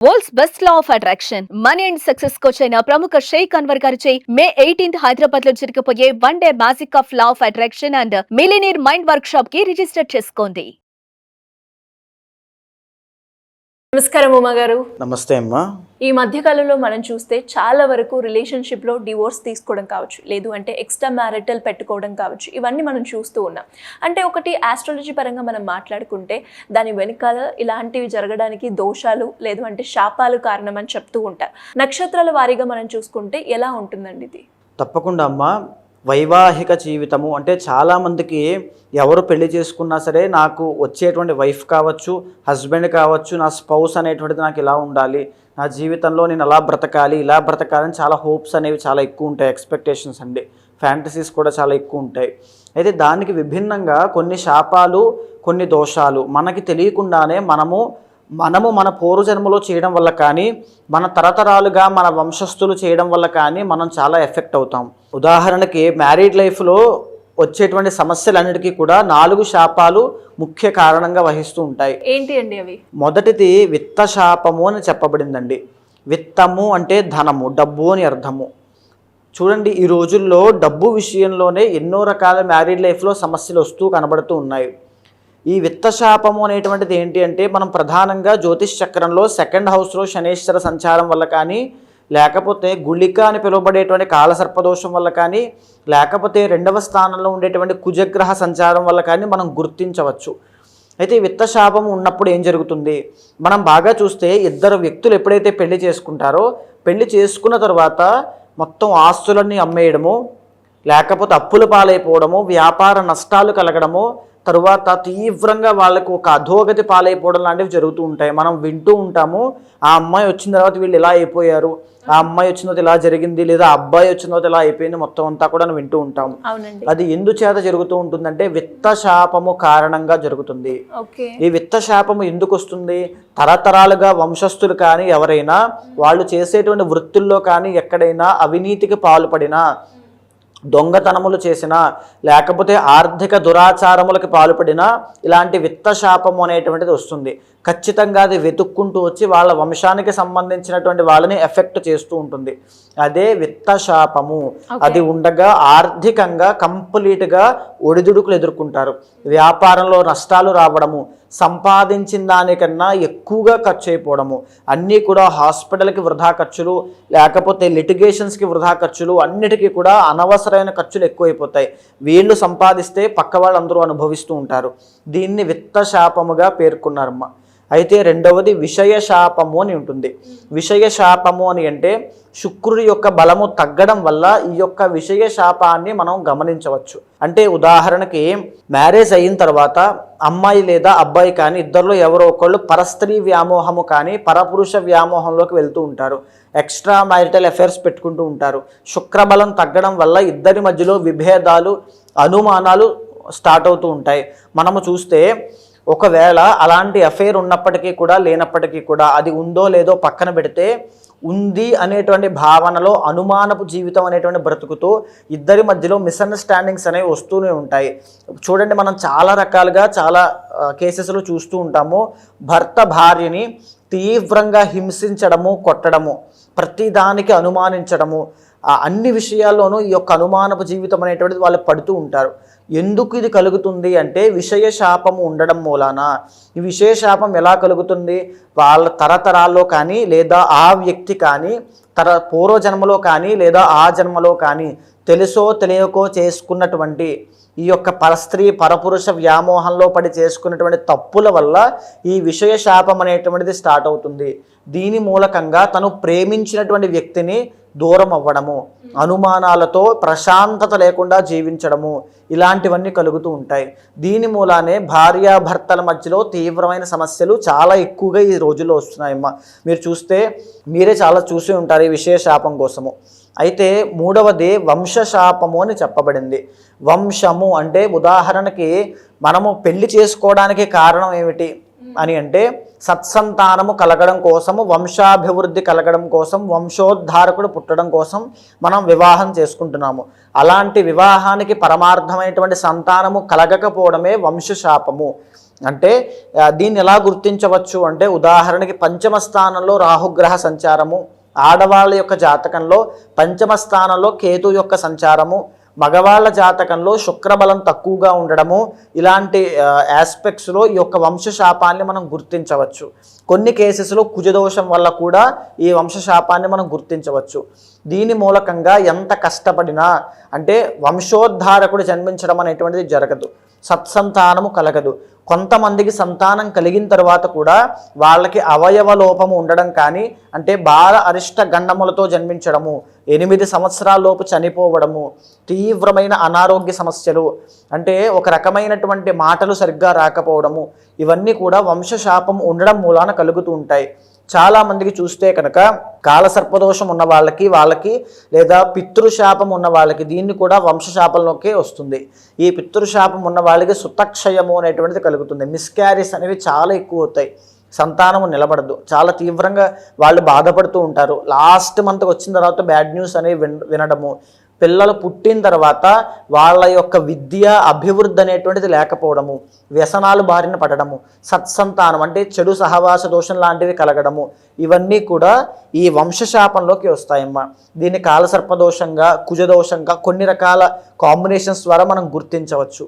World's best law of attraction money and success coach అయిన ప్రముఖ షేక్ అన్వర్ గారిచే మే 18th హైదరాబాద్ లో జరగబోయే one day magic of law of attraction and millionaire mind work shop కి register చేసుకోండి. నమస్కారం ఉమా గారు. నమస్తే అమ్మా. ఈ మధ్యకాలంలో మనం చూస్తే చాలా వరకు రిలేషన్షిప్లో డివోర్స్ తీసుకోవడం కావచ్చు, లేదు అంటే ఎక్స్ట్రా మ్యారిటల్ పెట్టుకోవడం కావచ్చు, ఇవన్నీ మనం చూస్తూ ఉన్నాం. అంటే ఒకటి ఆస్ట్రాలజీ పరంగా మనం మాట్లాడుకుంటే దాని వెనకాల ఇలాంటివి జరగడానికి దోషాలు లేదు అంటే శాపాలు కారణం అని చెప్తూ ఉంటారు. నక్షత్రాల వారీగా మనం చూసుకుంటే ఎలా ఉంటుందండి ఇది? తప్పకుండా అమ్మా. వైవాహిక జీవితము అంటే చాలామందికి ఎవరు పెళ్లి చేసుకున్నా సరే నాకు వచ్చేటువంటి వైఫ్ కావచ్చు, హస్బెండ్ కావచ్చు, నా స్పౌస్ అనేటువంటిది నాకు ఇలా ఉండాలి, నా జీవితంలో నేను అలా బ్రతకాలి, ఇలా బ్రతకాలని చాలా హోప్స్ అనేవి చాలా ఎక్కువ ఉంటాయి. ఎక్స్పెక్టేషన్స్ అండి, ఫ్యాంటసీస్ కూడా చాలా ఎక్కువ ఉంటాయి. అయితే దానికి విభిన్నంగా కొన్ని శాపాలు, కొన్ని దోషాలు మనకి తెలియకుండానే మనము మన పూర్వజన్మలో చేయడం వల్ల కానీ, మన తరతరాలుగా మన వంశస్థులు చేయడం వల్ల కానీ మనం చాలా ఎఫెక్ట్ అవుతాం. ఉదాహరణకి మ్యారీడ్ లైఫ్లో వచ్చేటువంటి సమస్యలన్నిటికీ కూడా 4 శాపాలు ముఖ్య కారణంగా వహిస్తూ ఉంటాయి. ఏంటి అండి అవి? మొదటిది విత్త శాపము అని చెప్పబడిందండి. విత్తము అంటే ధనము, డబ్బు అని అర్థము. చూడండి, ఈ రోజుల్లో డబ్బు విషయంలోనే ఎన్నో రకాల మ్యారీడ్ లైఫ్లో సమస్యలు వస్తూ కనబడుతూ ఉన్నాయి. ఈ విత్తశాపము అనేటువంటిది ఏంటి అంటే, మనం ప్రధానంగా జ్యోతిష్ చక్రంలో 2nd హౌస్లో శనేశ్వర సంచారం వల్ల కానీ, లేకపోతే గుళిక అని పిలువబడేటువంటి కాలసర్పదోషం వల్ల కానీ, లేకపోతే 2వ స్థానంలో ఉండేటువంటి కుజగ్రహ సంచారం వల్ల కానీ మనం గుర్తించవచ్చు. అయితే ఈ విత్తశాపం ఉన్నప్పుడు ఏం జరుగుతుంది? మనం బాగా చూస్తే ఇద్దరు వ్యక్తులు ఎప్పుడైతే పెళ్లి చేసుకుంటారో, పెళ్లి చేసుకున్న తర్వాత మొత్తం ఆస్తులన్నీ అమ్మేయడము, లేకపోతే అప్పుల పాలైపోవడము, వ్యాపార నష్టాలు కలగడము, తరువాత తీవ్రంగా వాళ్ళకు ఒక అధోగతి పాలైపోవడం లాంటివి జరుగుతూ ఉంటాయి. మనం వింటూ ఉంటాము, ఆ అమ్మాయి వచ్చిన తర్వాత వీళ్ళు ఇలా అయిపోయారు, ఆ అమ్మాయి వచ్చిన తర్వాత ఇలా జరిగింది, లేదా అబ్బాయి వచ్చిన తర్వాత ఇలా అయిపోయింది, మొత్తం అంతా కూడా వింటూ ఉంటాము. అది ఎందుచేత జరుగుతూ ఉంటుందంటే విత్తశాపము కారణంగా జరుగుతుంది. ఈ విత్తశాపము ఎందుకు వస్తుంది? తరతరాలుగా వంశస్థులు కానీ ఎవరైనా వాళ్ళు చేసేటువంటి వృత్తుల్లో కానీ ఎక్కడైనా అవినీతికి పాల్పడినా, దొంగతనములు చేసినా, లేకపోతే ఆర్థిక దురాచారములకు పాల్పడినా ఇలాంటి విత్తశాపము అనేటువంటిది వస్తుంది. ఖచ్చితంగా అది వెతుక్కుంటూ వచ్చి వాళ్ళ వంశానికి సంబంధించినటువంటి వాళ్ళని ఎఫెక్ట్ చేస్తూ ఉంటుంది. అదే విత్తశాపము. అది ఉండగా ఆర్థికంగా కంప్లీట్గా ఒడిదుడుకులు ఎదుర్కొంటారు. వ్యాపారంలో నష్టాలు రావడము, సంపాదించిన దానికన్నా ఎక్కువగా ఖర్చు అయిపోవడము, అన్నీ కూడా హాస్పిటల్కి వృధా ఖర్చులు, లేకపోతే లిటిగేషన్స్కి వృధా ఖర్చులు, అన్నిటికీ కూడా అనవసరమైన ఖర్చులు ఎక్కువైపోతాయి. వీళ్ళు సంపాదిస్తే పక్క వాళ్ళందరూ అనుభవిస్తూ ఉంటారు. దీన్ని విత్తశాపముగా పేర్కొన్నారమ్మ. అయితే రెండవది విషయశాపము అని ఉంటుంది. విషయశాపము అని అంటే శుక్రుడి యొక్క బలము తగ్గడం వల్ల ఈ యొక్క విషయశాపాన్ని మనం గమనించవచ్చు. అంటే ఉదాహరణకి మ్యారేజ్ అయిన తర్వాత అమ్మాయి లేదా అబ్బాయి కానీ ఇద్దరిలో ఎవరో ఒకళ్ళు పరస్త్రీ వ్యామోహము కానీ పరపురుష వ్యామోహంలోకి వెళ్తూ ఉంటారు. ఎక్స్ట్రా మ్యారిటల్ అఫైర్స్ పెట్టుకుంటూ ఉంటారు. శుక్రబలం తగ్గడం వల్ల ఇద్దరి మధ్యలో విభేదాలు, అనుమానాలు స్టార్ట్ అవుతూ ఉంటాయి. మనము చూస్తే ఒకవేళ అలాంటి అఫైర్ ఉన్నప్పటికీ కూడా లేనప్పటికీ కూడా అది ఉందో లేదో పక్కన పెడితే, ఉంది అనేటువంటి భావనలో అనుమానపు జీవితం అనేటువంటి బ్రతుకుతూ ఇద్దరి మధ్యలో మిస్అండర్స్టాండింగ్స్ అనేవి వస్తూనే ఉంటాయి. చూడండి, మనం చాలా రకాలుగా చాలా కేసెస్లో చూస్తూ ఉంటాము. భర్త భార్యని తీవ్రంగా హింసించడము, కొట్టడము, ప్రతిదానికి అనుమానించడము, అన్ని విషయాల్లోనూ ఈ యొక్క అనుమానపు జీవితం అనేటువంటిది వాళ్ళు పడుతూ ఉంటారు. ఎందుకు ఇది కలుగుతుంది అంటే విషయశాపము ఉండడం మూలాన. ఈ విషయశాపం ఎలా కలుగుతుంది? వాళ్ళ తరతరాల్లో కానీ, లేదా ఆ వ్యక్తి కానీ పూర్వజన్మలో కానీ, లేదా ఆ జన్మలో కానీ తెలుసో తెలియకో చేసుకున్నటువంటి ఈ యొక్క పరస్త్రీ పరపురుష వ్యామోహంలో పడి చేసుకున్నటువంటి తప్పుల వల్ల ఈ విషయశాపం అనేటువంటిది స్టార్ట్ అవుతుంది. దీని మూలకంగా తను ప్రేమించినటువంటి వ్యక్తిని దూరం అవ్వడము, అనుమానాలతో ప్రశాంతత లేకుండా జీవించడము, ఇలాంటివన్నీ కలుగుతూ ఉంటాయి. దీని మూలానే భార్యాభర్తల మధ్యలో తీవ్రమైన సమస్యలు చాలా ఎక్కువగా ఈ రోజుల్లో వస్తున్నాయమ్మా. మీరు చూస్తే మీరే చాలా చూసి ఉంటారు ఈ విషయశాపం కోసము. అయితే మూడవది వంశశాపము అని చెప్పబడింది. వంశము అంటే ఉదాహరణకి మనము పెళ్లి చేసుకోవడానికి కారణం ఏమిటి అని అంటే సత్సంతానము కలగడం కోసము, వంశాభివృద్ధి కలగడం కోసం, వంశోద్ధారకుడు పుట్టడం కోసం మనం వివాహం చేసుకుంటున్నాము. అలాంటి వివాహానికి పరమార్థమైనటువంటి సంతానము కలగకపోవడమే వంశశాపము. అంటే దీన్ని ఎలా గుర్తించవచ్చు అంటే, ఉదాహరణకి పంచమ స్థానంలో రాహుగ్రహ సంచారము, ఆడవాళ్ళ యొక్క జాతకంలో పంచమ స్థానంలో కేతు యొక్క సంచారము, మగవాళ్ళ జాతకంలో శుక్రబలం తక్కువగా ఉండడము, ఇలాంటి ఆస్పెక్ట్స్లో ఈ యొక్క వంశశాపాన్ని మనం గుర్తించవచ్చు. కొన్ని కేసెస్లో కుజదోషం వల్ల కూడా ఈ వంశశాపాన్ని మనం గుర్తించవచ్చు. దీని మూలకంగా ఎంత కష్టపడినా అంటే వంశోద్ధారకుడు జన్మించడం అనేటువంటిది జరగదు, సత్సంతానము కలగదు. కొంతమందికి సంతానం కలిగిన తర్వాత కూడా వాళ్ళకి అవయవ లోపము ఉండడం కానీ, అంటే బాల అరిష్ట గండములతో జన్మించడము, 8 సంవత్సరాలలోపు చనిపోవడము, తీవ్రమైన అనారోగ్య సమస్యలు, అంటే ఒక రకమైనటువంటి మాటలు సరిగ్గా రాకపోవడము, ఇవన్నీ కూడా వంశశాపం ఉండడం మూలాన కలుగుతూ ఉంటాయి. చాలామందికి చూస్తే కనుక కాలసర్పదోషం ఉన్న వాళ్ళకి లేదా పితృశాపం ఉన్న వాళ్ళకి దీన్ని కూడా వంశశాపంలోకే వస్తుంది. ఈ పితృశాపం ఉన్న వాళ్ళకి సుతక్షయము అనేటువంటిది కలుగుతుంది. మిస్క్యారీస్ అనేవి చాలా ఎక్కువ అవుతాయి, సంతానము నిలబడదు, చాలా తీవ్రంగా వాళ్ళు బాధపడుతూ ఉంటారు. లాస్ట్ మంత్ వచ్చిన తర్వాత బ్యాడ్ న్యూస్ అనేవి వినడము, పిల్లలు పుట్టిన తర్వాత వాళ్ళ యొక్క విద్య అభివృద్ధి అనేటువంటిది లేకపోవడము, వ్యసనాలు బారిన పడడము, సత్సంతానం అంటే చెడు సహవాస దోషం లాంటివి కలగడము, ఇవన్నీ కూడా ఈ వంశశాపంలోకి వస్తాయమ్మా. దీన్ని కాలసర్పదోషంగా, కుజదోషంగా కొన్ని రకాల కాంబినేషన్స్ ద్వారా మనం గుర్తించవచ్చు.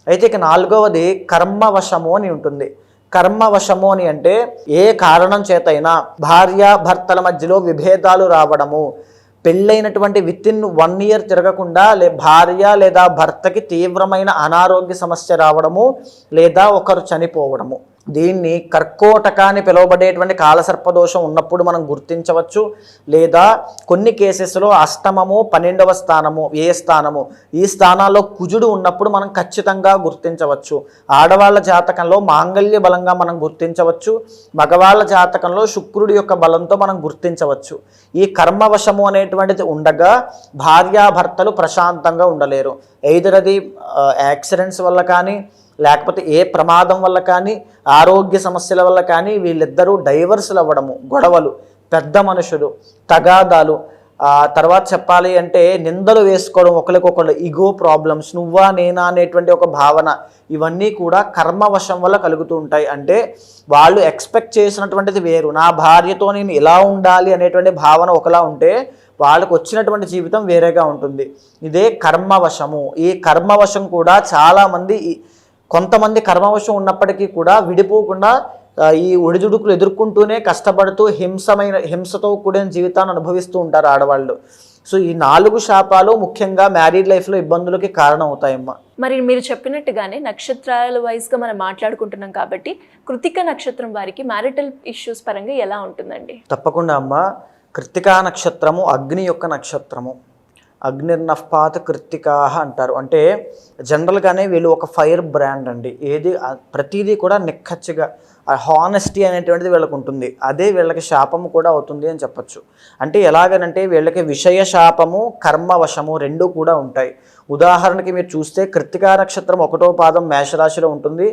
అయితే ఇక 4వది కర్మవశము అని ఉంటుంది. కర్మవశము అని అంటే ఏ కారణం చేతైనా భార్యాభర్తల మధ్యలో విభేదాలు రావడము, పెళ్ళైనటువంటి వితిన్ 1 year తిరగకుండా భార్య లేదా భర్తకి తీవ్రమైన అనారోగ్య సమస్య రావడము, లేదా ఒకరు చనిపోవడము, దీన్ని కర్కోటక అని పిలువబడేటువంటి కాలసర్పదోషం ఉన్నప్పుడు మనం గుర్తించవచ్చు. లేదా కొన్ని కేసెస్లో అష్టమము, 12వ స్థానము, స్థానము, ఈ స్థానాల్లో కుజుడు ఉన్నప్పుడు మనం ఖచ్చితంగా గుర్తించవచ్చు. ఆడవాళ్ళ జాతకంలో మాంగళ్య బలంగా మనం గుర్తించవచ్చు, మగవాళ్ళ జాతకంలో శుక్రుడి యొక్క బలంతో మనం గుర్తించవచ్చు. ఈ కర్మవశము అనేటువంటిది ఉండగా భార్యాభర్తలు ప్రశాంతంగా ఉండలేరు. ఎయిదర్ అది యాక్సిడెంట్స్ వల్ల కానీ, లేకపోతే ఏ ప్రమాదం వల్ల కానీ, ఆరోగ్య సమస్యల వల్ల కానీ వీళ్ళిద్దరూ డైవర్సులు అవ్వడము, గొడవలు, పెద్ద మనుషులు, తగాదాలు, తర్వాత చెప్పాలి అంటే నిందలు వేసుకోవడం, ఒకరికొకరు ఇగో ప్రాబ్లమ్స్, నువ్వా నేనా అనేటువంటి ఒక భావన, ఇవన్నీ కూడా కర్మవశం వల్ల కలుగుతూ ఉంటాయి. అంటే వాళ్ళు ఎక్స్పెక్ట్ చేసినటువంటిది వేరు, నా భార్యతో నేను ఇలా ఉండాలి అనేటువంటి భావన ఒకలా ఉంటే వాళ్ళకు వచ్చినటువంటి జీవితం వేరేగా ఉంటుంది. ఇదే కర్మవశము. ఈ కర్మవశం కూడా చాలామంది, కొంతమంది కర్మవశం ఉన్నప్పటికీ కూడా విడిపోకుండా ఈ ఒడిదుడుకులు ఎదుర్కొంటూనే కష్టపడుతూ హింసతో కూడిన జీవితాన్ని అనుభవిస్తూ ఉంటారు ఆడవాళ్ళు. సో ఈ 4 శాపాలు ముఖ్యంగా మ్యారీడ్ లైఫ్లో ఇబ్బందులకి కారణం అవుతాయమ్మా. మరి మీరు చెప్పినట్టుగానే నక్షత్రాల వైజ్గా మనం మాట్లాడుకుంటున్నాం కాబట్టి కృతిక నక్షత్రం వారికి మ్యారిటల్ ఇష్యూస్ పరంగా ఎలా ఉంటుందండి? తప్పకుండా అమ్మ. కృతికా నక్షత్రము అగ్ని యొక్క నక్షత్రము. అగ్నిర్నఫ్పాత్ కృత్తికాహ అంటారు. అంటే జనరల్గానే వీళ్ళు ఒక ఫైర్ బ్రాండ్ అండి. ప్రతిదీ కూడా నిక్కచ్చిగా హానెస్టీ అనేటువంటిది వీళ్ళకు ఉంటుంది. అదే వీళ్ళకి శాపము కూడా అవుతుంది అని చెప్పచ్చు. అంటే ఎలాగనంటే వీళ్ళకి విషయ శాపము, కర్మవశము 2 కూడా ఉంటాయి. ఉదాహరణకి మీరు చూస్తే కృత్తికా నక్షత్రం 1వ పాదం మేషరాశిలో ఉంటుంది,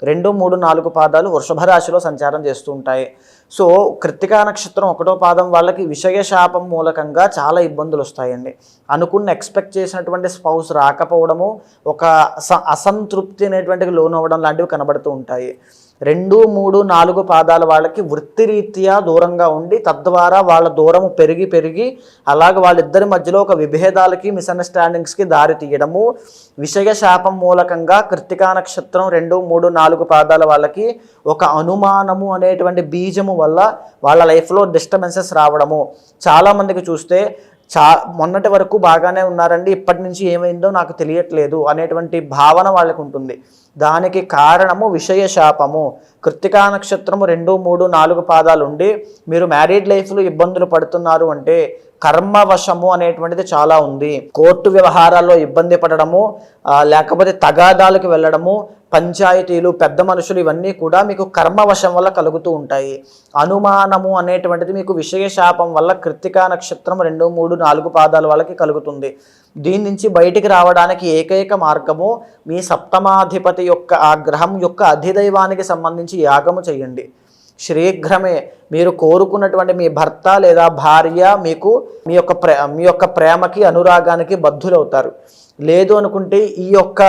2, 3, 4 పాదాలు వృషభ రాశిలో సంచారం చేస్తూ ఉంటాయి. సో కృత్తికా నక్షత్రం 1వ పాదం వాళ్ళకి విషయ శాపం మూలకంగా చాలా ఇబ్బందులు వస్తాయండి. అనుకున్న ఎక్స్పెక్ట్ చేసినటువంటి స్పౌస్ రాకపోవడము, ఒక అసంతృప్తి అనేటువంటిది లోనవ్వడం లాంటివి కనబడుతూ ఉంటాయి. 2, 3, 4 పాదాల వాళ్ళకి వృత్తిరీత్యా దూరంగా ఉండి తద్వారా వాళ్ళ దూరము పెరిగి అలాగే వాళ్ళిద్దరి మధ్యలో ఒక విభేదాలకి, మిస్అండర్స్టాండింగ్స్కి దారి తీయడము, విషయ శాపం మూలకంగా కృత్తికా నక్షత్రం 2, 3, 4 పాదాల వాళ్ళకి ఒక అనుమానము అనేటువంటి బీజము వల్ల వాళ్ళ లైఫ్లో డిస్టర్బెన్సెస్ రావడము. చాలామందికి చూస్తే మొన్నటి వరకు బాగానే ఉన్నారండి, ఇప్పటి నుంచి ఏమైందో నాకు తెలియట్లేదు అనేటువంటి భావన వాళ్ళకు ఉంటుంది. దానికి కారణము విషయ శాపము. కృత్తికా నక్షత్రము 2, 3, 4 పాదాలు ఉండి మీరు మ్యారీడ్ లైఫ్లో ఇబ్బందులు పడుతున్నారు అంటే కర్మవశము అనేటువంటిది చాలా ఉంది. కోర్టు వ్యవహారాల్లో ఇబ్బంది పడడము, లేకపోతే తగాదాలకు వెళ్ళడము, పంచాయతీలు, పెద్ద మనుషులు, ఇవన్నీ కూడా మీకు కర్మవశం వల్ల కలుగుతూ ఉంటాయి. అనుమానము అనేటువంటిది మీకు విషయ శాపం వల్ల కృత్తికా నక్షత్రం 2, 3, 4 పాదాల వాళ్ళకి కలుగుతుంది. దీని నుంచి బయటికి రావడానికి ఏకైక మార్గము మీ సప్తమాధిపతి యొక్క ఆ గ్రహం యొక్క అధిదైవానికి సంబంధించి యాగము చేయండి. శీఘ్రమే మీరు కోరుకున్నటువంటి మీ భర్త లేదా భార్య మీకు మీ యొక్క ప్రేమకి, అనురాగానికి బద్ధులవుతారు. లేదు అనుకుంటే ఈ యొక్క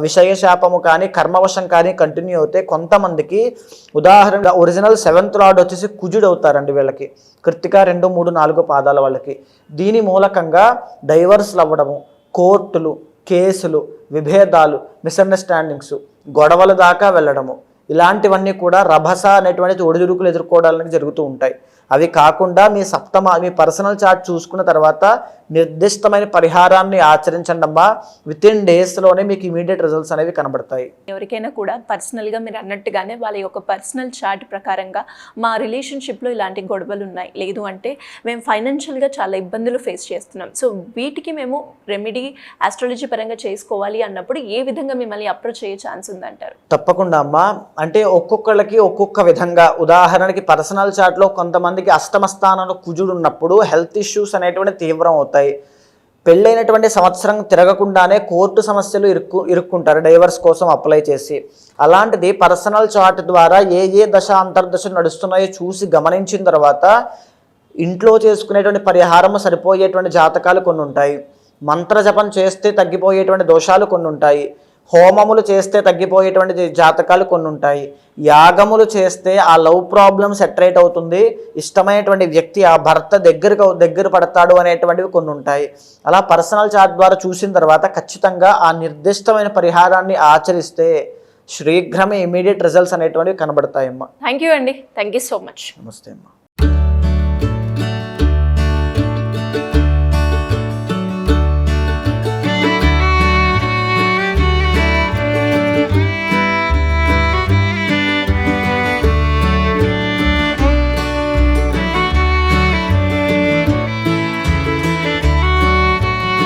విషయ శాపము కానీ కర్మవశం కానీ కంటిన్యూ అవుతే కొంతమందికి ఉదాహరణగా ఒరిజినల్ 7th లార్డ్ వచ్చేసి కుజుడు అవుతారండి వీళ్ళకి, కృత్తిక 2, 3, 4 పాదాల వాళ్ళకి. దీని మూలకంగా డైవర్స్లు అవ్వడము, కోర్టులు, కేసులు, విభేదాలు, మిస్అండర్స్టాండింగ్స్, గొడవల దాకా వెళ్ళడము, ఇలాంటివన్నీ కూడా రభస అనేటువంటి ఒడిదుడుకులు ఎదుర్కోవడానికి జరుగుతూ ఉంటాయి. అవి కాకుండా మీ పర్సనల్ చార్ట్ చూసుకున్న తర్వాత నిర్దిష్టమైన పరిహారాన్ని ఆచరించండి అమ్మా. వితిన్ డేస్లోనే మీకు ఇమీడియట్ రిజల్ట్స్ అనేవి కనబడతాయి. ఎవరికైనా కూడా పర్సనల్గా మీరు అన్నట్టుగానే వాళ్ళ యొక్క పర్సనల్ చార్ట్ ప్రకారంగా మా రిలేషన్షిప్లో ఇలాంటి గొడవలు ఉన్నాయి, లేదు అంటే మేము ఫైనాన్షియల్గా చాలా ఇబ్బందులు ఫేస్ చేస్తున్నాం, సో వీటికి మేము రెమెడీ ఆస్ట్రాలజీ పరంగా చేసుకోవాలి అన్నప్పుడు ఏ విధంగా మిమ్మల్ని అప్రోచ్ అయ్యే ఛాన్స్ ఉందంటారు? తప్పకుండా అమ్మా. అంటే ఒక్కొక్కళ్ళకి ఒక్కొక్క విధంగా, ఉదాహరణకి పర్సనల్ చార్ట్లో కొంతమందికి అష్టమ స్థానంలో కుజుడు ఉన్నప్పుడు హెల్త్ ఇష్యూస్ అనేటువంటి తీవ్రం అవుతాయి. పెళ్ళైనటువంటి సంవత్సరం తిరగకుండానే కోర్టు సమస్యలు ఇరుక్కుంటారు డైవర్స్ కోసం అప్లై చేసి. అలాంటిది పర్సనల్ చార్ట్ ద్వారా ఏ దశ అంతర్దశలు నడుస్తున్నాయో చూసి గమనించిన తర్వాత ఇంట్లో చేసుకునేటువంటి పరిహారం సరిపోయేటువంటి జాతకాలు కొన్ని ఉంటాయి, మంత్ర జపం చేస్తే తగ్గిపోయేటువంటి దోషాలు కొన్ని ఉంటాయి, హోమములు చేస్తే తగ్గిపోయేటువంటి జాతకాలు కొన్ని ఉంటాయి, యాగములు చేస్తే ఆ లవ్ ప్రాబ్లమ్ సెటరేట్ అవుతుంది, ఇష్టమైనటువంటి వ్యక్తి ఆ భర్త దగ్గర పడతాడు అనేటువంటివి కొన్ని ఉంటాయి. అలా పర్సనల్ చార్ట్ ద్వారా చూసిన తర్వాత ఖచ్చితంగా ఆ నిర్దిష్టమైన పరిహారాన్ని ఆచరిస్తే శీఘ్రమే ఇమీడియట్ రిజల్ట్స్ అనేటువంటివి కనబడతాయమ్మా. థ్యాంక్ యూ అండి, థ్యాంక్ యూ సో మచ్. నమస్తే అమ్మా.